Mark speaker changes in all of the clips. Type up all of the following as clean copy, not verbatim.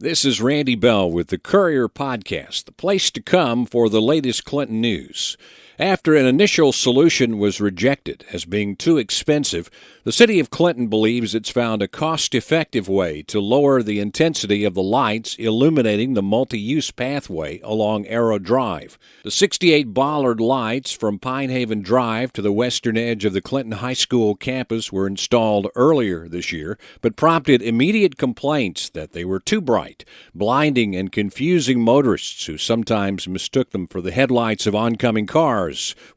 Speaker 1: This is Randy Bell with the Courier podcast, the place to come for the latest Clinton news. After an initial solution was rejected as being too expensive, the city of Clinton believes it's found a cost-effective way to lower the intensity of the lights illuminating the multi-use pathway along Arrow Drive. The 68 bollard lights from Pinehaven Drive to the western edge of the Clinton High School campus were installed earlier this year, but prompted immediate complaints that they were too bright, blinding and confusing motorists who sometimes mistook them for the headlights of oncoming cars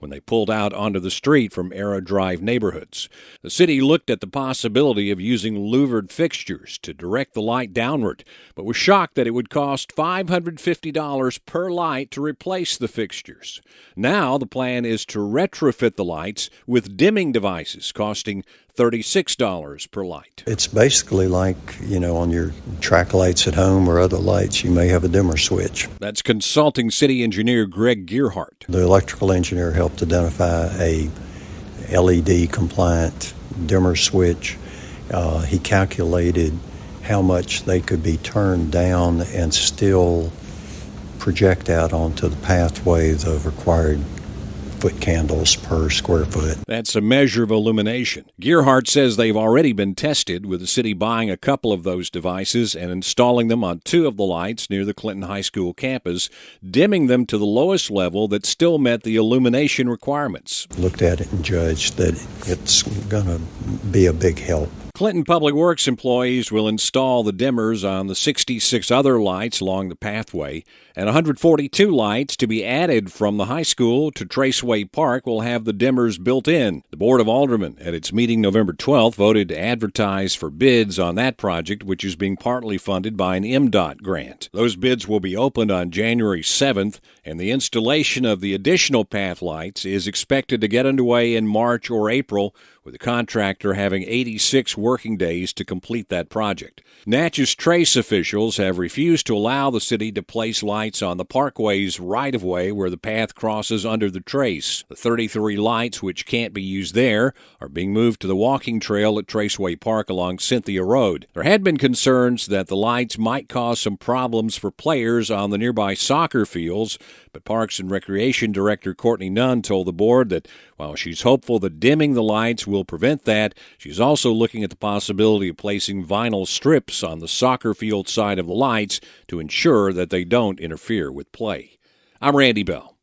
Speaker 1: when they pulled out onto the street from Arrow Drive neighborhoods. The city looked at the possibility of using louvered fixtures to direct the light downward, but was shocked that it would cost $550 per light to replace the fixtures. Now the plan is to retrofit the lights with dimming devices costing $36 per light.
Speaker 2: It's basically like, on your track lights at home or other lights, you may have a dimmer switch.
Speaker 1: That's consulting city engineer Greg Gearhart.
Speaker 2: The electrical engineer helped identify a LED-compliant dimmer switch. He calculated how much they could be turned down and still project out onto the pathway the required foot candles per square foot.
Speaker 1: That's a measure of illumination. Gearhart says they've already been tested, with the city buying a couple of those devices and installing them on two of the lights near the Clinton High School campus, dimming them to the lowest level that still met the illumination requirements.
Speaker 2: Looked at it and judged that it's going to be a big help.
Speaker 1: Clinton Public Works employees will install the dimmers on the 66 other lights along the pathway, and 142 lights to be added from the high school to Traceway Park will have the dimmers built in. The Board of Aldermen at its meeting November 12th voted to advertise for bids on that project, which is being partly funded by an MDOT grant. Those bids will be opened on January 7th, and the installation of the additional path lights is expected to get underway in March or April, with the contractor having 86 working days to complete that project. Natchez Trace officials have refused to allow the city to place lights on the parkway's right-of-way where the path crosses under the trace. The 33 lights, which can't be used there, are being moved to the walking trail at Traceway Park along Cynthia Road. There had been concerns that the lights might cause some problems for players on the nearby soccer fields, but Parks and Recreation Director Courtney Nunn told the board that while she's hopeful that dimming the lights will prevent that, she's also looking at the possibility of placing vinyl strips on the soccer field side of the lights to ensure that they don't interfere with play. I'm Randy Bell.